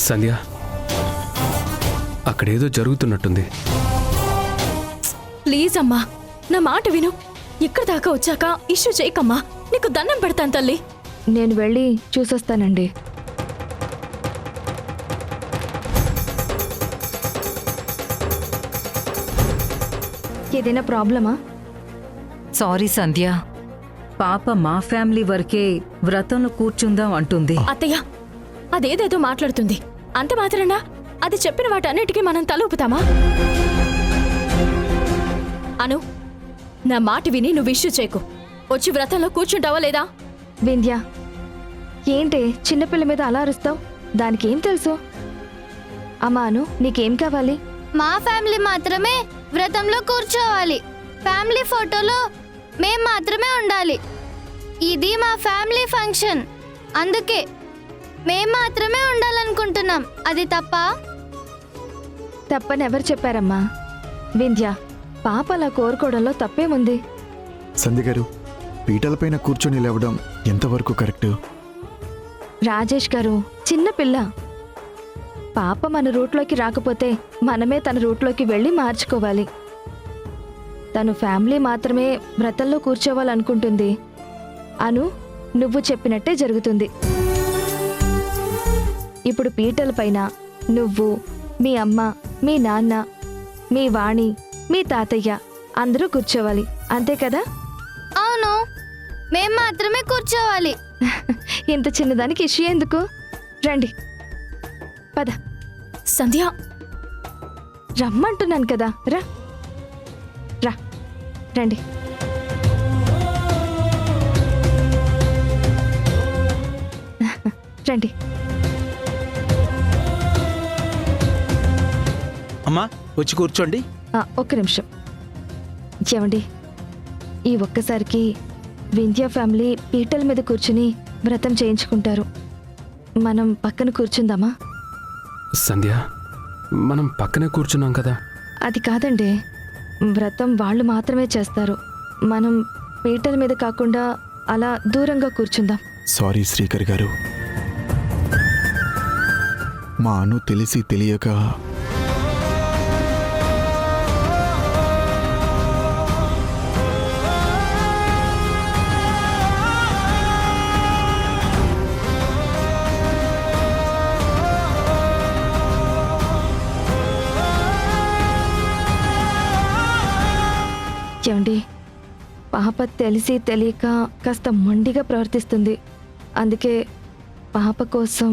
సంధ్య, అక్కడేదో జరుగుతున్నట్టుంది. ప్లీజ్ అమ్మా, నా మాట విను. ఇక్కడ దాకా వచ్చాక ఇష్యూ చేయకమ్మా, నీకు దండం పెడతాను తల్లి. నేను వెళ్ళి చూసొస్తానండి. ఏదైనా ప్రాబ్లమా? సారీ సంధ్య, పాప మా ఫ్యామిలీ వరకే వ్రతంలో కూర్చుందాం అంటుంది. అత్తయ్య, అదేదేదో మాట్లాడుతుంది. అంత మాత్రాన అది చెప్పిన వాటన్నిటికీ మనం తల ఊపుతామా? అను, నా మాట విని నువ్వు ఇష్యూ చేయకు. వచ్చి వ్రతంలో కూర్చుంటావా లేదా? వింధ్య, ఏంటి చిన్నపిల్ల మీద అలా అరుస్తావు? దానికేం తెలుసు? అమ్మాను, నీకేం కావాలి? మా ఫ్యామిలీ మాత్రమే వ్రతంలో కూర్చోవాలి. ఫ్యామిలీ ఫోటోలో మేం మాత్రమే ఉండాలి. ఇది మా ఫ్యామిలీ ఫంక్షన్, అందుకే మేం మాత్రమే ఉండాలనుకుంటున్నాం. అది తప్ప? తప్పని ఎవరు చెప్పారమ్మా? వింధ్య, పాప అలా కోరుకోవడంలో తప్పేముంది? సంధ్య గారు, పీటలపైన కూర్చొని లేవడం ఎంతవరకు కరెక్ట్? రాజేష్ గారు, చిన్న పిల్ల. పాప మన రూట్లోకి రాకపోతే మనమే తన రూట్లోకి వెళ్ళి మార్చుకోవాలి. తను ఫ్యామిలీ మాత్రమే వ్రతంలో కూర్చోవాలనుకుంటుంది. అను, నువ్వు చెప్పినట్టే జరుగుతుంది. ఇప్పుడు పీటలపైన నువ్వు, మీ అమ్మ, మీ నాన్న, మీ వాణి, మీ తాతయ్య అందరూ కూర్చోవాలి. అంతే కదా? అవును, మేం మాత్రమే కూర్చోవాలి. ఇంత చిన్నదానికి ఇష్యూ ఎందుకు? రండి, పద. సంధ్య, రమ్మంటున్నాను కదా, రా రా, రండి. రండి. అమ్మా, వచ్చి కూర్చోండి. ఒక్క నిమిషం. ఏమండి, ఈ ఒక్కసారికి వింధ్య ఫ్యామిలీ పీటల మీద కూర్చుని వ్రతం చేయించుకుంటారు. మనం పక్కన కూర్చుందామా? సంధ్య, మనం పక్కనే కూర్చున్నాం కదా. అది కాదండి, వ్రతం వాళ్ళు మాత్రమే చేస్తారు. మనం పీటల మీద కాకుండా అలా దూరంగా కూర్చుందాం. సారీ శ్రీకర్ గారు, మా అను తెలిసి తెలియక ఏమండి, పాప తెలిసి తెలియక కాస్త మొండిగా ప్రవర్తిస్తుంది. అందుకే పాప కోసం.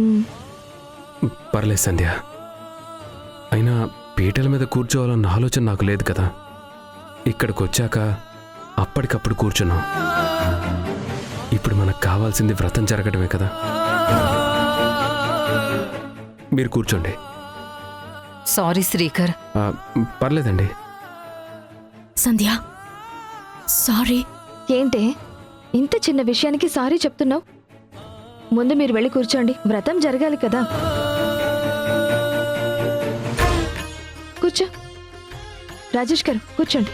పర్లేదు సంధ్య, అయినా పీటల మీద కూర్చోవాలన్న ఆలోచన నాకు లేదు కదా. ఇక్కడికి వచ్చాక అప్పటికప్పుడు కూర్చున్నాం. ఇప్పుడు మనకు కావాల్సింది వ్రతం జరగడమే కదా. మీరు కూర్చోండి. సారీ శ్రీకర్. పర్లేదండి. సంధ్య, సారీ. ఏంటే ఇంత చిన్న విషయానికి సారీ చెప్తున్నావు? ముందు మీరు వెళ్ళి కూర్చోండి, వ్రతం జరగాలి కదా. కూర్చో. రాజేష్ గారు, కూర్చోండి.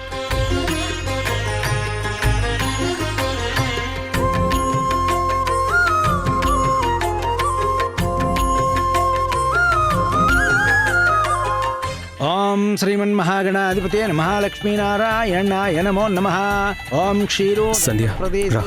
ఓం శ్రీమన్మహాగణాధిపతే నమః, లక్ష్మీనారాయణాయ నమో నమః. ఓం క్షీరో సంధ్య, ప్రదేశే రా.